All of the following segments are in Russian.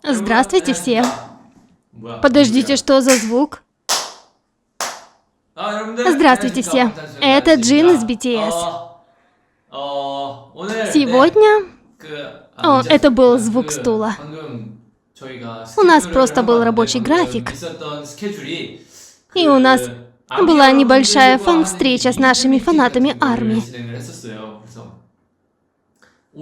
Здравствуйте все. Подождите, что за звук? Здравствуйте все. Это Джин из BTS. Сегодня... это был звук стула. У нас просто был рабочий график. И у нас была небольшая фан-встреча с нашими фанатами ARMY.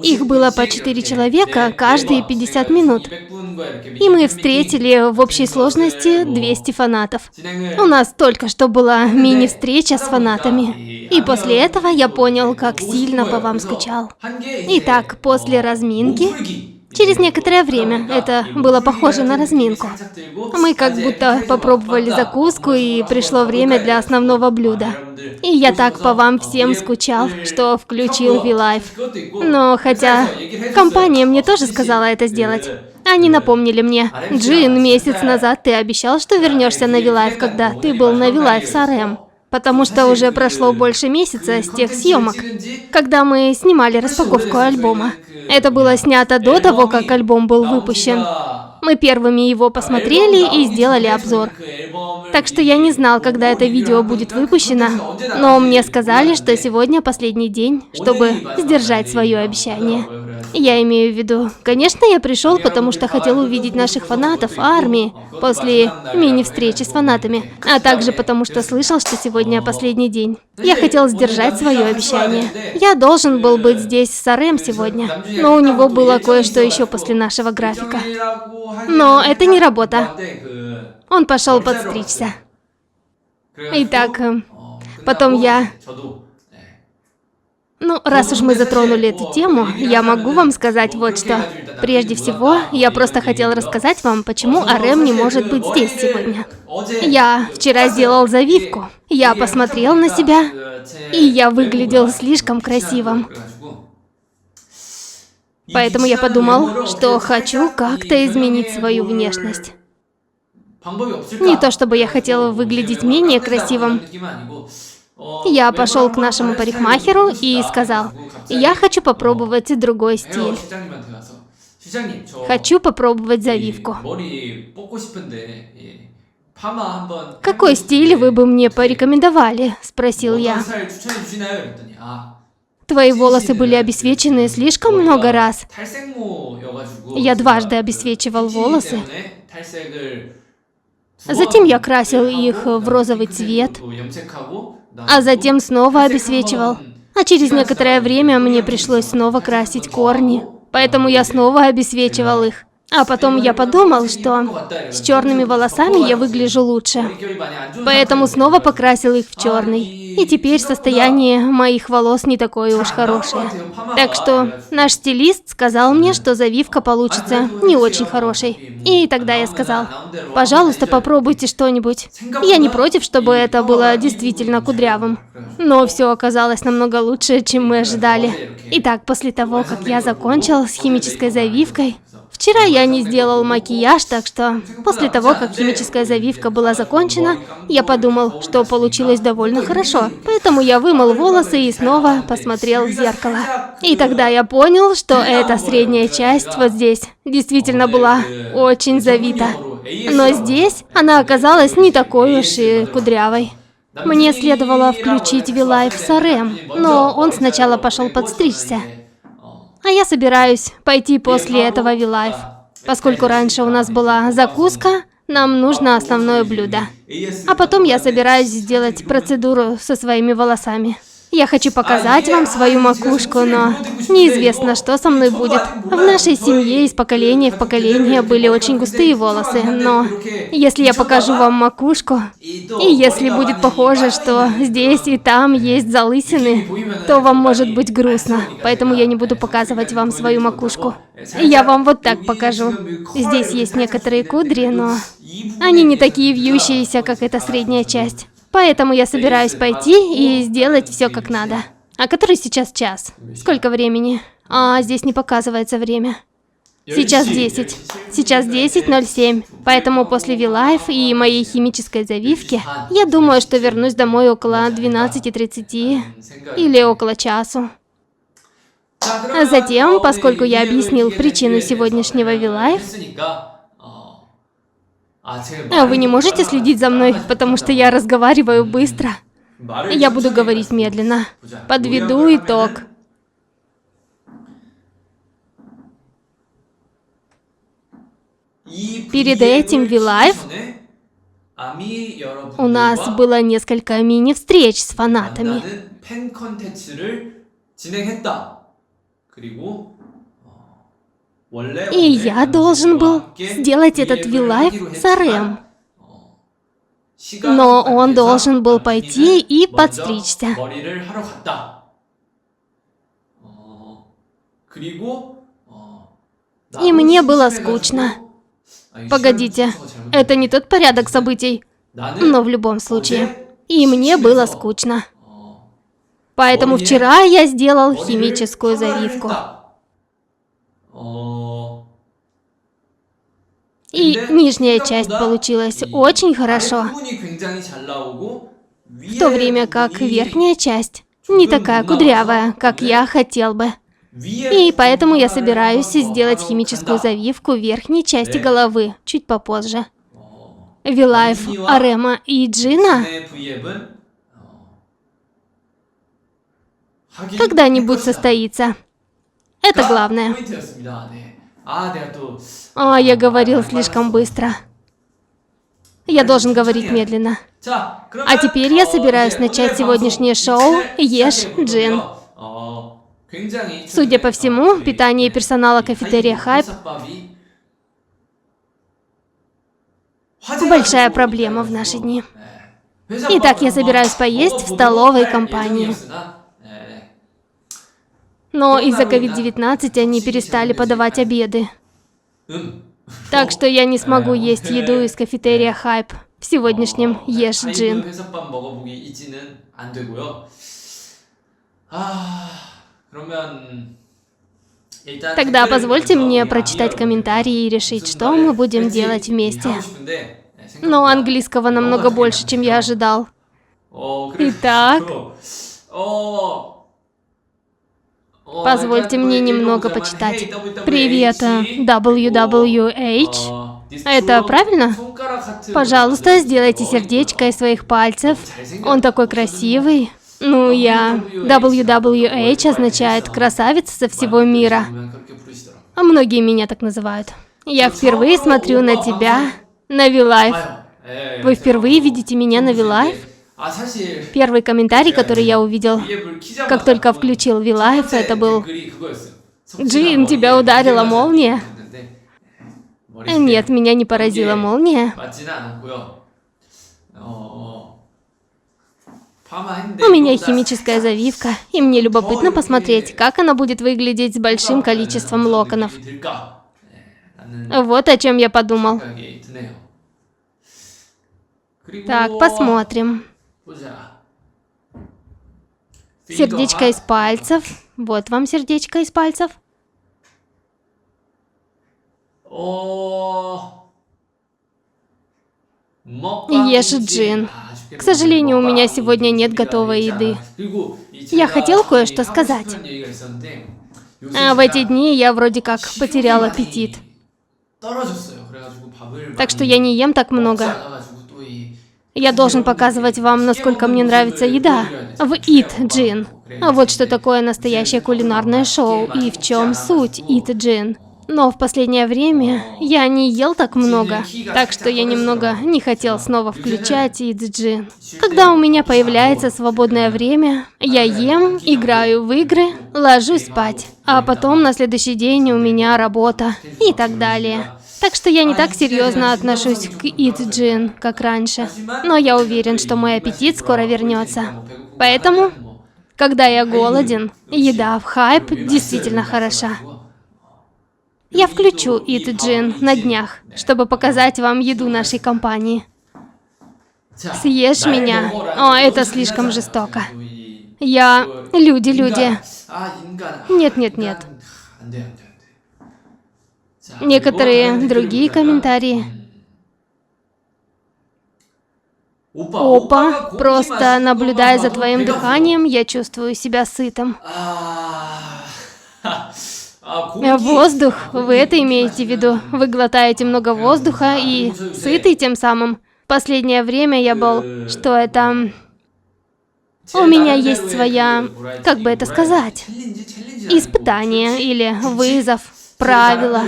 Их было по 4 человека каждые 50 минут. И мы встретили в общей сложности 200 фанатов. У нас только что была мини-встреча с фанатами. И после этого я понял, как сильно по вам скучал. Итак, после разминки, через некоторое время, это было похоже на разминку, мы как будто попробовали закуску, и пришло время для основного блюда. И я так по вам всем скучал, что включил V-Live. Но хотя компания мне тоже сказала это сделать. Они напомнили мне: Джин, месяц назад ты обещал, что вернешься на V-Live, когда ты был на V-Live с RM. Потому что уже прошло больше месяца с тех съемок, когда мы снимали распаковку альбома. Это было снято до того, как альбом был выпущен. Мы первыми его посмотрели и сделали обзор. Так что я не знал, когда это видео будет выпущено, но мне сказали, что сегодня последний день, чтобы сдержать свое обещание. Я имею в виду, конечно, я пришел, потому что хотел увидеть наших фанатов ARMY после мини-встречи с фанатами, а также потому что слышал, что сегодня последний день. Я хотел сдержать свое обещание. Я должен был быть здесь с RM сегодня, но у него было кое-что еще после нашего графика. Но это не работа. Он пошел подстричься. Итак, потом я... раз уж мы затронули эту тему, я могу вам сказать вот что. Прежде всего, я просто хотел рассказать вам, почему RM не может быть здесь сегодня. Я вчера сделал завивку. Я посмотрел на себя, и я выглядел слишком красивым. Поэтому я подумал, что хочу как-то изменить свою внешность. Не то чтобы я хотела выглядеть менее красивым. Я пошел к нашему парикмахеру и сказал: я хочу попробовать другой стиль. Хочу попробовать завивку. Какой стиль вы бы мне порекомендовали? Спросил я. Твои волосы были обесцвечены слишком много раз. Я дважды обесцвечивал волосы. Затем я красил их в розовый цвет, а затем снова обесцвечивал. А через некоторое время мне пришлось снова красить корни, поэтому я снова обесцвечивал их. А потом я подумал, что с черными волосами я выгляжу лучше, поэтому снова покрасил их в черный. И теперь состояние моих волос не такое уж хорошее. Так что наш стилист сказал мне, что завивка получится не очень хорошей. И тогда я сказал: пожалуйста, попробуйте что-нибудь. Я не против, чтобы это было действительно кудрявым. Но все оказалось намного лучше, чем мы ожидали. Итак, после того, как я закончил с химической завивкой, вчера я не сделал макияж, так что после того, как химическая завивка была закончена, я подумал, что получилось довольно хорошо. Поэтому я вымыл волосы и снова посмотрел в зеркало. И тогда я понял, что эта средняя часть вот здесь действительно была очень завита. Но здесь она оказалась не такой уж и кудрявой. Мне следовало включить V-Live с RM, но он сначала пошел подстричься. А я собираюсь пойти после этого V-Live. Поскольку раньше у нас была закуска, нам нужно основное блюдо. А потом я собираюсь сделать процедуру со своими волосами. Я хочу показать вам свою макушку, но неизвестно, что со мной будет. В нашей семье из поколения в поколение были очень густые волосы, но если я покажу вам макушку, и если будет похоже, что здесь и там есть залысины, то вам может быть грустно, поэтому я не буду показывать вам свою макушку. Я вам вот так покажу. Здесь есть некоторые кудри, но они не такие вьющиеся, как эта средняя часть. Поэтому я собираюсь пойти и сделать все как надо. А который сейчас час? Сколько времени? А, здесь не показывается время. Сейчас 10. Сейчас 10:07. Поэтому после V-Live и моей химической завивки, я думаю, что вернусь домой около 12:30 или около часу. А затем, поскольку я объяснил причину сегодняшнего V-Live, вы не можете следить за мной, потому что я разговариваю быстро. Я буду говорить медленно. Подведу итог. Перед этим V-Live у нас было несколько мини-встреч с фанатами. И я должен был сделать этот V-Live с Арем. Но он должен был пойти и подстричься. И мне было скучно. Погодите, это не тот порядок событий, но в любом случае. И мне было скучно. Поэтому вчера я сделал химическую завивку. И нижняя часть получилась очень хорошо, в то время как верхняя часть не такая кудрявая, как я хотел бы. И поэтому я собираюсь сделать химическую завивку верхней части головы чуть попозже. V-Live Арема и Джина когда-нибудь состоится. Это главное. Я говорил слишком быстро. Я должен говорить медленно. А теперь я собираюсь начать сегодняшнее шоу «Ешь, Джин». Судя по всему, питание персонала кафетерия Хайп – большая проблема в наши дни. Итак, я собираюсь поесть в столовой компании. Но из-за COVID-19 они перестали подавать обеды. Так что я не смогу есть еду из кафетерия Хайп в сегодняшнем «Ешь, Джин». Тогда позвольте мне прочитать комментарии и решить, что мы будем делать вместе. Но английского намного больше, чем я ожидал. Итак, позвольте мне немного почитать. Привет, WWH. Это правильно? Пожалуйста, сделайте сердечко из своих пальцев. Он такой красивый. Ну, WWH означает «красавица со всего мира». А многие меня так называют. Я впервые смотрю на тебя на V-Live. Вы впервые видите меня на V-Live? Первый комментарий, который я увидел, как только включил V-Live, это был: «Джин, тебя ударила молния?» Нет, меня не поразила молния. У меня химическая завивка, и мне любопытно посмотреть, как она будет выглядеть с большим количеством локонов. Вот о чем я подумал. Так, посмотрим. Сердечко из пальцев. Вот вам сердечко из пальцев. Ешь, Джин. К сожалению, у меня сегодня нет готовой еды. Я хотел кое-что сказать. В эти дни я вроде как потерял аппетит. Так что я не ем так много. Я должен показывать вам, насколько мне нравится еда в Eat Джин. А вот что такое настоящее кулинарное шоу и в чем суть Eat Джин. Но в последнее время я не ел так много, так что я немного не хотел снова включать Eat Джин. Когда у меня появляется свободное время, я ем, играю в игры, ложусь спать, а потом на следующий день у меня работа и так далее. Так что я не так серьезно отношусь к Eat Джин, как раньше. Но я уверен, что мой аппетит скоро вернется. Поэтому, когда я голоден, еда в Хайп действительно хороша. Я включу Eat Джин на днях, чтобы показать вам еду нашей компании. Съешь меня? О, это слишком жестоко. Люди. Нет. Некоторые другие комментарии. Опа, просто наблюдая за твоим дыханием, я чувствую себя сытым. Воздух, вы это имеете в виду? Вы глотаете много воздуха и сыты тем самым? Последнее время я был... Что это... У меня есть своя... Как бы это сказать? Испытание или вызов, правила.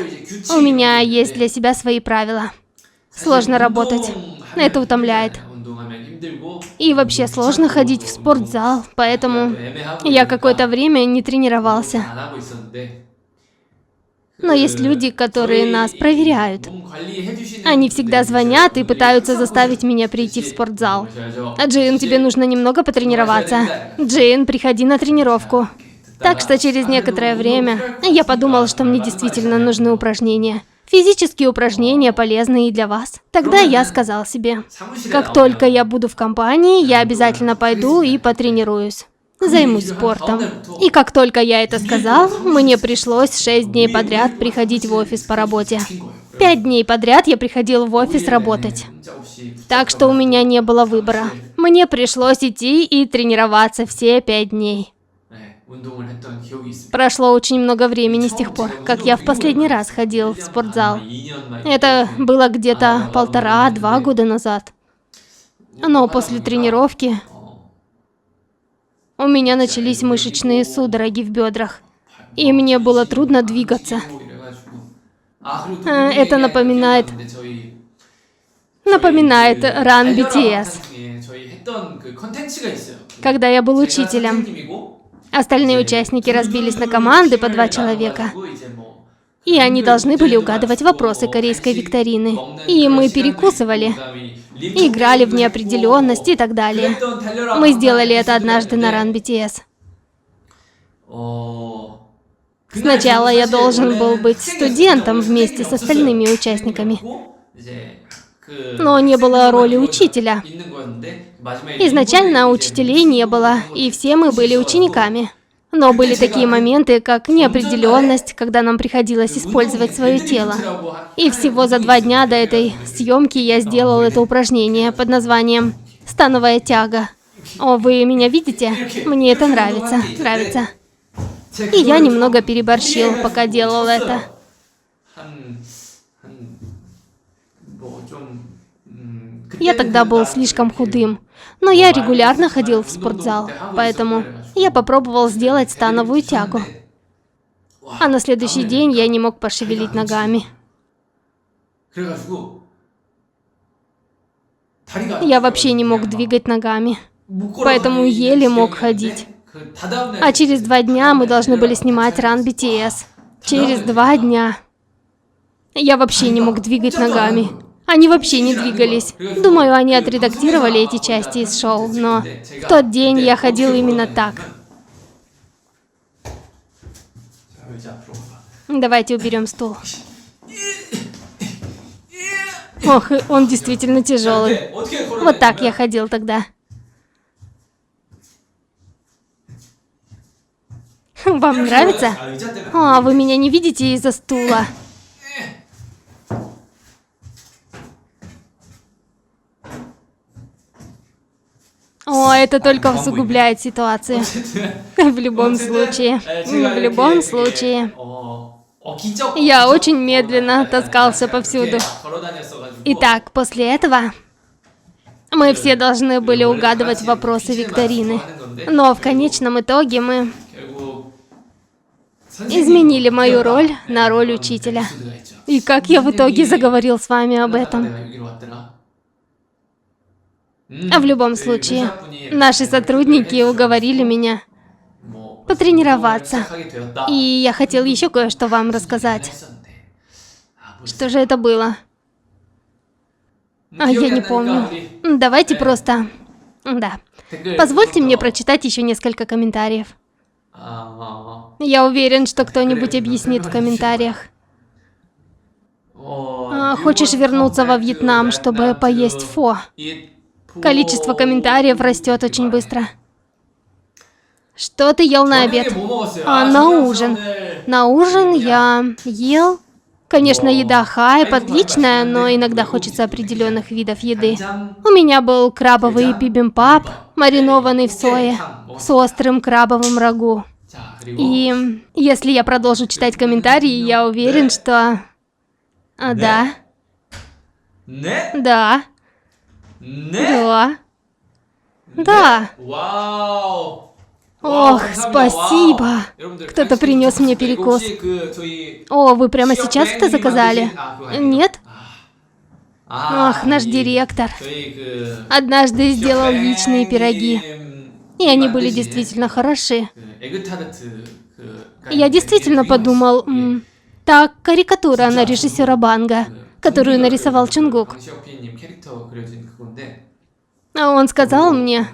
У меня есть для себя свои правила. Сложно работать. Это утомляет. И вообще сложно ходить в спортзал, поэтому я какое-то время не тренировался. Но есть люди, которые нас проверяют. Они всегда звонят и пытаются заставить меня прийти в спортзал. Джин, тебе нужно немного потренироваться. Джин, приходи на тренировку. Так что через некоторое время я подумал, что мне действительно нужны упражнения. Физические упражнения полезны и для вас. Тогда я сказал себе, как только я буду в компании, я обязательно пойду и потренируюсь. Займусь спортом. И как только я это сказал, мне пришлось 6 дней подряд приходить в офис по работе. 5 дней подряд я приходил в офис работать. Так что у меня не было выбора. Мне пришлось идти и тренироваться все 5 дней. Прошло очень много времени с тех пор, как я в последний раз ходил в спортзал. Это было где-то 1,5–2 года назад. Но после тренировки у меня начались мышечные судороги в бедрах, и мне было трудно двигаться. Это напоминает Run BTS. Когда я был учителем, остальные участники разбились на команды по 2 человека. И они должны были угадывать вопросы корейской викторины. И мы перекусывали, играли в неопределенность и так далее. Мы сделали это однажды на Run BTS. Сначала я должен был быть студентом вместе с остальными участниками. Но не было роли учителя. Изначально учителей не было, и все мы были учениками. Но были такие моменты, как неопределенность, когда нам приходилось использовать свое тело. И всего за 2 дня до этой съемки я сделал это упражнение под названием «Становая тяга». О, вы меня видите? Мне это нравится. И я немного переборщил, пока делал это. Я тогда был слишком худым, но я регулярно ходил в спортзал, поэтому я попробовал сделать становую тягу. А на следующий день я не мог пошевелить ногами. Я вообще не мог двигать ногами, поэтому еле мог ходить. А через 2 дня мы должны были снимать Run BTS. Через 2 дня. Я вообще не мог двигать ногами. Они вообще не двигались. Думаю, они отредактировали эти части из шоу, но в тот день я ходил именно так. Давайте уберем стул. Ох, он действительно тяжелый. Вот так я ходил тогда. Вам нравится? О, вы меня не видите из-за стула. О, это только усугубляет ситуацию. В любом случае. Я очень медленно таскался повсюду. Итак, после этого мы все должны были угадывать вопросы викторины. Но в конечном итоге мы изменили мою роль на роль учителя. И как я в итоге заговорил с вами об этом? В любом случае, наши сотрудники уговорили меня потренироваться. И я хотел еще кое-что вам рассказать. Что же это было? Я не помню. Давайте просто... Да. Позвольте мне прочитать еще несколько комментариев. Я уверен, что кто-нибудь объяснит в комментариях. Хочешь вернуться во Вьетнам, чтобы поесть фо? Количество комментариев растет очень быстро. Что ты ел на обед? На ужин. На ужин я ел... Конечно, еда хайп отличная, но иногда хочется определенных видов еды. У меня был крабовый бибимбап, маринованный в сое, с острым крабовым рагу. И если я продолжу читать комментарии, я уверен, что... да. Да. Да. Да. Ох, спасибо. Кто-то принес мне перекус. О, вы прямо сейчас это заказали? Нет? Ах, наш директор. Однажды сделал яичные пироги. И они были действительно хороши. Я действительно подумал, та карикатура на режиссера Банга, которую нарисовал Чунгук. А он сказал мне,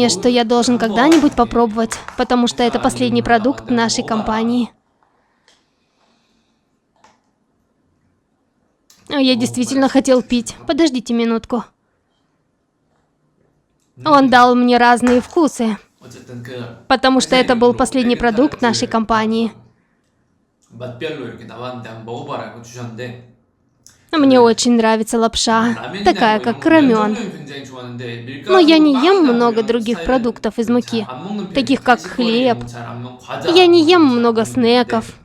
что я должен когда-нибудь попробовать, потому что это последний продукт нашей компании. Я действительно хотел пить. Подождите минутку. Он дал мне разные вкусы, потому что это был последний продукт нашей компании. Мне очень нравится лапша, такая как рамен. Но я не ем много других продуктов из муки, таких как хлеб. Я не ем много снеков.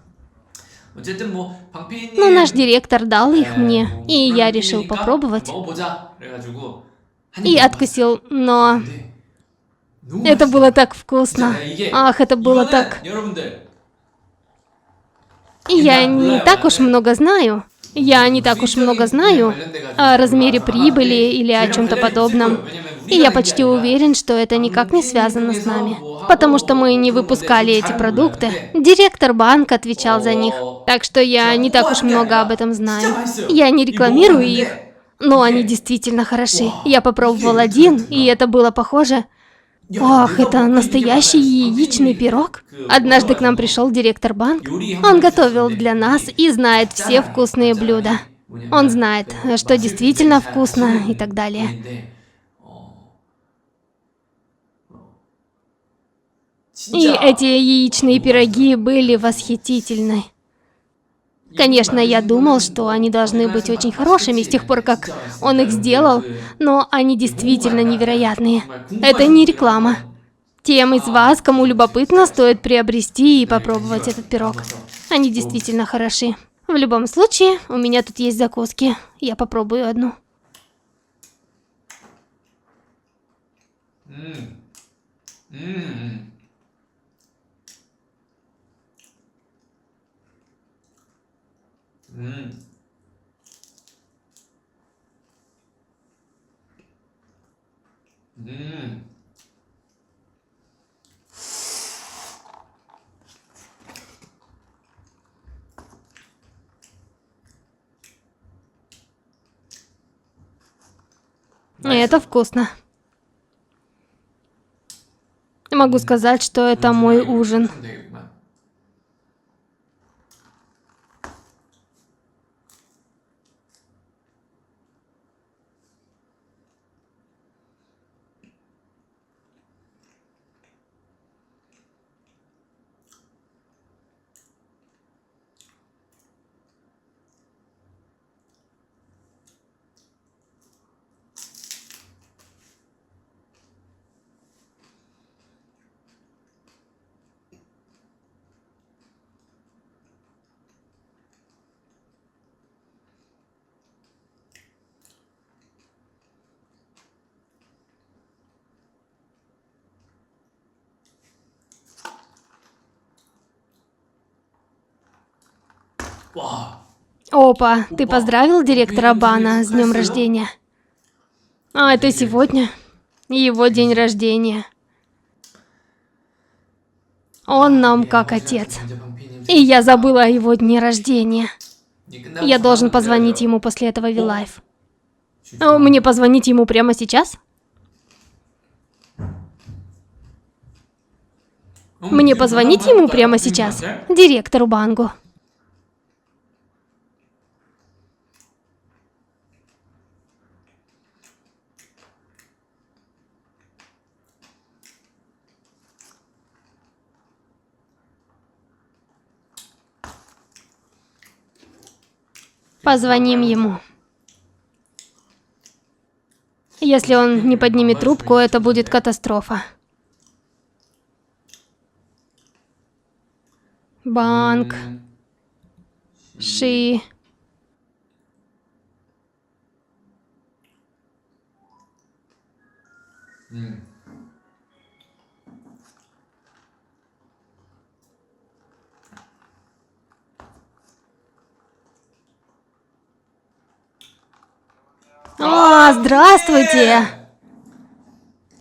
Но наш директор дал их мне, и я решил попробовать. И откусил, но... Это было так вкусно. Ах, это было так... Я не так уж много знаю. О размере прибыли или о чем-то подобном. И я почти уверен, что это никак не связано с нами. Потому что мы не выпускали эти продукты. Директор банка отвечал за них. Так что я не так уж много об этом знаю. Я не рекламирую их, но они действительно хороши. Я попробовал один, и это было похоже... Ох, это настоящий яичный пирог. Однажды к нам пришел директор банка. Он готовил для нас и знает все вкусные блюда. Он знает, что действительно вкусно и так далее. И эти яичные пироги были восхитительны. Конечно, я думал, что они должны быть очень хорошими с тех пор, как он их сделал, но они действительно невероятные. Это не реклама. Тем из вас, кому любопытно, стоит приобрести и попробовать этот пирог. Они действительно хороши. В любом случае, у меня тут есть закуски. Я попробую одну. Это вкусно. Могу сказать, что это мой ужин. Опа, ты поздравил директора Бана с днем рождения? А это сегодня его день рождения. Он нам как отец. И я забыла о его дне рождения. Я должен позвонить ему после этого V-Live. Мне позвонить ему прямо сейчас? Мне позвонить ему прямо сейчас? Директору Бангу. Позвоним ему. Если он не поднимет трубку, это будет катастрофа. Банк. Ши. О, здравствуйте!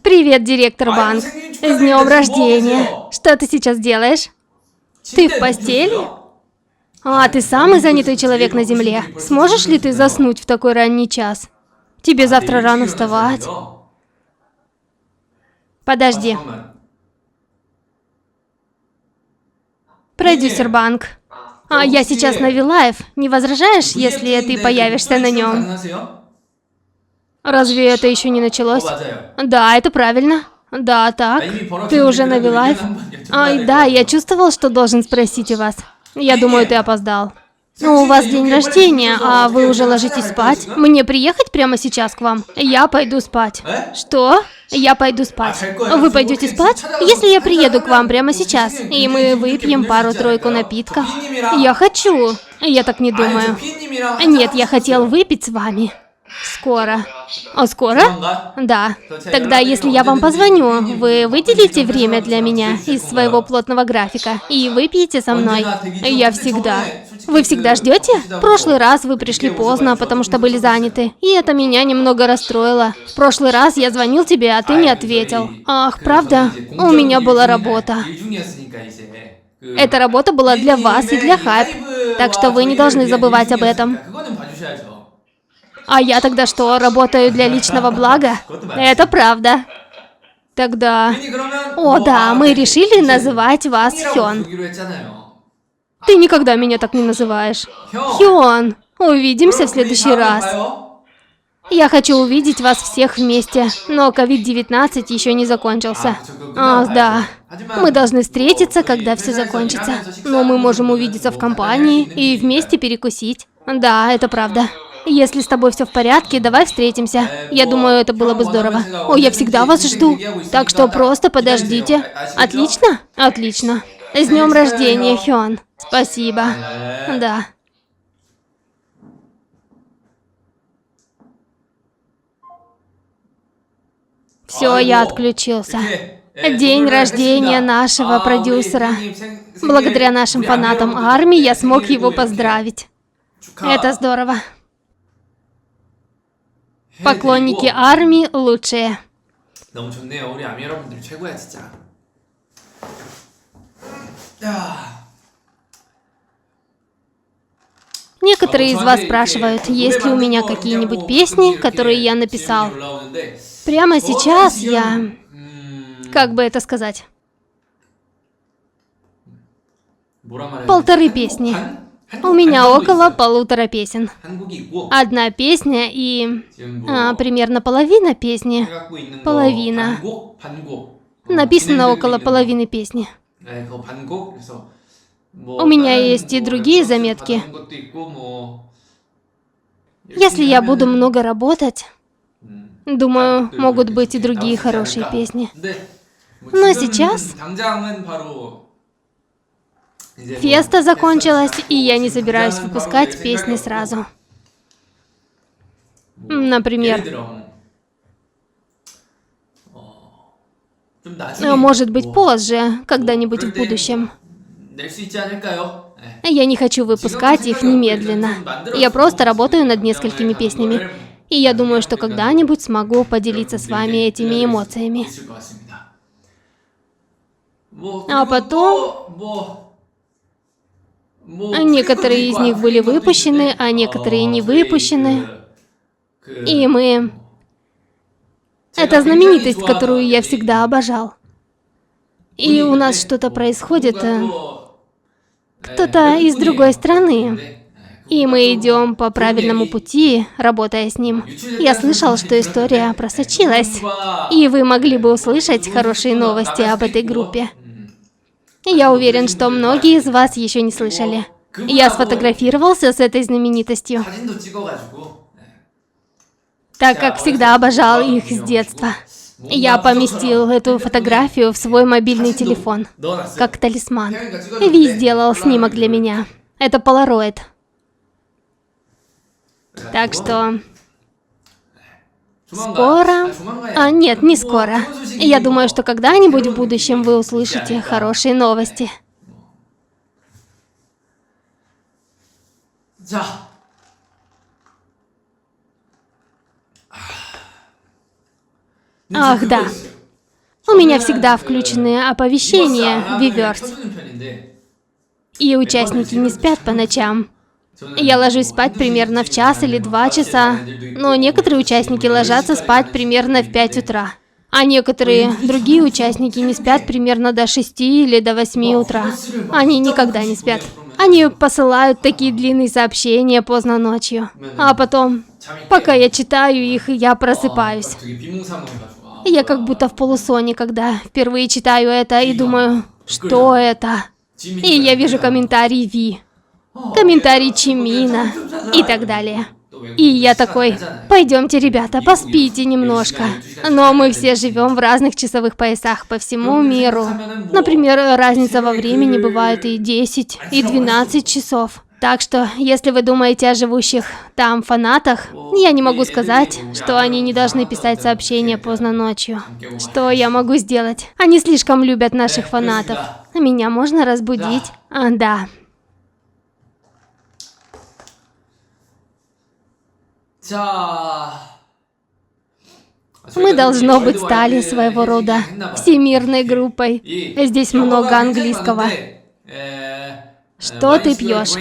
Привет, директор банк. С днем рождения. Что ты сейчас делаешь? Ты в постели? А, ты самый занятый человек на Земле. Сможешь ли ты заснуть в такой ранний час? Тебе завтра рано вставать. Подожди. Продюсер банк. А я сейчас на V-Live. Не возражаешь, если ты появишься на нем? Разве это еще не началось? Да, это правильно. Да, так. Ты уже на V-Live? Ай, да, я чувствовал, что должен спросить у вас. Я думаю, ты опоздал. Ну, у вас день рождения, а вы уже ложитесь спать? Мне приехать прямо сейчас к вам? Я пойду спать. Что? Я пойду спать. Вы пойдете спать? Если я приеду к вам прямо сейчас, и мы выпьем пару-тройку напитков? Я хочу. Я так не думаю. Нет, я хотел выпить с вами. Скоро. О, скоро? Да. Тогда, если я вам позвоню, вы выделите время для меня из своего плотного графика и выпьете со мной? Я всегда. Вы всегда ждете? В прошлый раз вы пришли поздно, потому что были заняты, и это меня немного расстроило. В прошлый раз я звонил тебе, а ты не ответил. Ах, правда? У меня была работа. Эта работа была для вас и для Hype, так что вы не должны забывать об этом. А я тогда что, работаю для личного блага? Это правда. Тогда... О, да, мы решили называть вас Хён. Ты никогда меня так не называешь. Хён, увидимся в следующий раз. Я хочу увидеть вас всех вместе, но COVID-19 еще не закончился. Ах, да. Мы должны встретиться, когда все закончится. Но мы можем увидеться в компании и вместе перекусить. Да, это правда. Если с тобой все в порядке, давай встретимся. Я думаю, это было бы здорово. О, я всегда вас жду. Так что просто подождите. Отлично? Отлично. С днем рождения, Хён. Спасибо. Да. Все, я отключился. День рождения нашего продюсера. Благодаря нашим фанатам ARMY я смог его поздравить. Это здорово. Поклонники ARMY лучшие. Некоторые из вас спрашивают, есть ли у меня какие-нибудь песни, которые я написал. Прямо сейчас я... Как бы это сказать? 1,5 песни. У меня около 1,5 песен. 1 песня и... примерно половина песни. Половина. Написано около половины песни. У меня есть и другие заметки. Если я буду много работать, думаю, могут быть и другие хорошие песни. Но сейчас... Феста закончилась, и я не собираюсь выпускать песни сразу. Например... Может быть, позже, когда-нибудь в будущем. Я не хочу выпускать их немедленно. Я просто работаю над несколькими песнями. И я думаю, что когда-нибудь смогу поделиться с вами этими эмоциями. А потом... Некоторые из них были выпущены, а некоторые не выпущены. И мы... Это знаменитость, которую я всегда обожал. И у нас что-то происходит... Кто-то из другой страны. И мы идем по правильному пути, работая с ним. Я слышал, что история просочилась. И вы могли бы услышать хорошие новости об этой группе. Я уверен, что многие из вас еще не слышали. Я сфотографировался с этой знаменитостью, так как всегда обожал их с детства. Я поместил эту фотографию в свой мобильный телефон, как талисман. Ви сделал снимок для меня. Это Polaroid. Так что... Скоро? Нет, не скоро. Я думаю, что когда-нибудь в будущем вы услышите хорошие новости. Ах, да. У меня всегда включены оповещения Weverse. И участники не спят по ночам. Я ложусь спать примерно в час или 2 часа, но некоторые участники ложатся спать примерно в 5 утра. А некоторые другие участники не спят примерно до 6 или до 8 утра. Они никогда не спят. Они посылают такие длинные сообщения поздно ночью. А потом, пока я читаю их, я просыпаюсь. Я как будто в полусоне, когда впервые читаю это и думаю, что это? И я вижу комментарий Ви, комментарий Чимина и так далее. И я такой, пойдемте, ребята, поспите немножко. Но мы все живем в разных часовых поясах по всему миру. Например, разница во времени бывает и 10, и 12 часов. Так что, если вы думаете о живущих там фанатах, я не могу сказать, что они не должны писать сообщения поздно ночью. Что я могу сделать? Они слишком любят наших фанатов. Меня можно разбудить? Да. Мы, должно быть, стали своего рода всемирной группой. Здесь много английского. Что ты пьешь?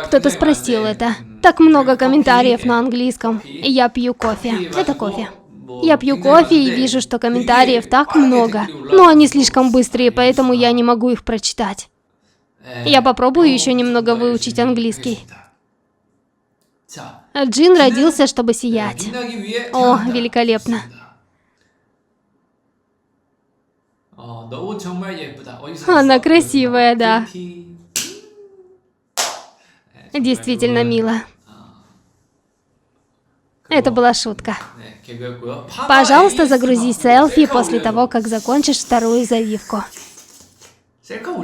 Кто-то спросил это. Так много комментариев на английском. Я пью кофе. Это кофе. Я пью кофе и вижу, что комментариев так много. Но они слишком быстрые, поэтому я не могу их прочитать. Я попробую еще немного выучить английский. Джин родился, чтобы сиять. О, великолепно. Она красивая, да. Действительно мило. Это была шутка. Пожалуйста, загрузи селфи после того, как закончишь вторую завивку.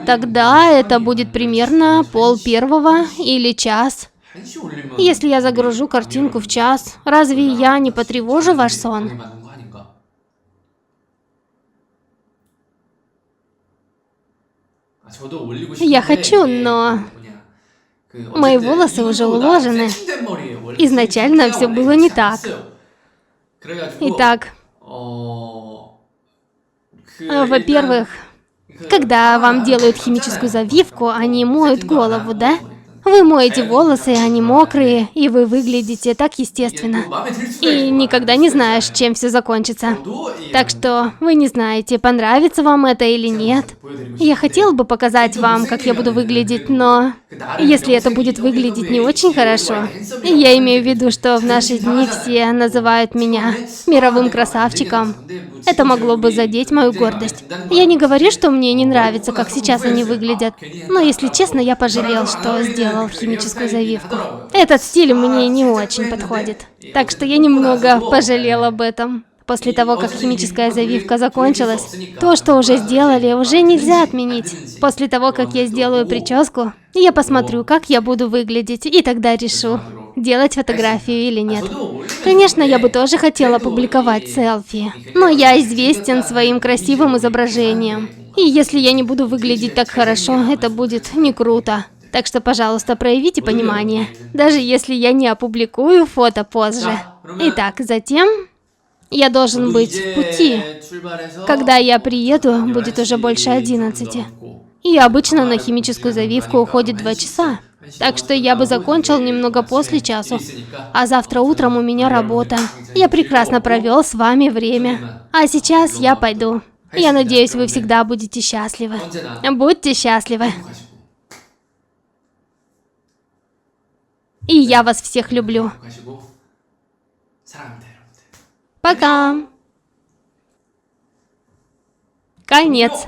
Тогда это будет примерно 12:30 или час. Если я загружу картинку в час, разве я не потревожу ваш сон? Я хочу, но... Мои волосы уже уложены. Изначально все было не так. Итак, во-первых, когда вам делают химическую завивку, они моют голову, да? Вы моете волосы, они мокрые, и вы выглядите так естественно. И никогда не знаешь, чем все закончится. Так что вы не знаете, понравится вам это или нет. Я хотел бы показать вам, как я буду выглядеть, но если это будет выглядеть не очень хорошо, я имею в виду, что в наши дни все называют меня мировым красавчиком, это могло бы задеть мою гордость. Я не говорю, что мне не нравится, как сейчас они выглядят, но, если честно, я пожалел, что сделал химическую завивку. Этот стиль мне не очень подходит, так что я немного пожалел об этом. После того, как химическая завивка закончилась, то, что уже сделали, уже нельзя отменить. После того, как я сделаю прическу, я посмотрю, как я буду выглядеть, и тогда решу, делать фотографию или нет. Конечно, я бы тоже хотела публиковать селфи, но я известен своим красивым изображением. И если я не буду выглядеть так хорошо, это будет не круто. Так что, пожалуйста, проявите понимание, даже если я не опубликую фото позже. Итак, затем я должен быть в пути. Когда я приеду, будет уже больше 11. И обычно на химическую завивку уходит 2 часа. Так что я бы закончил немного после часу. А завтра утром у меня работа. Я прекрасно провел с вами время. А сейчас я пойду. Я надеюсь, вы всегда будете счастливы. Будьте счастливы. И я вас всех люблю. Пока. Конец.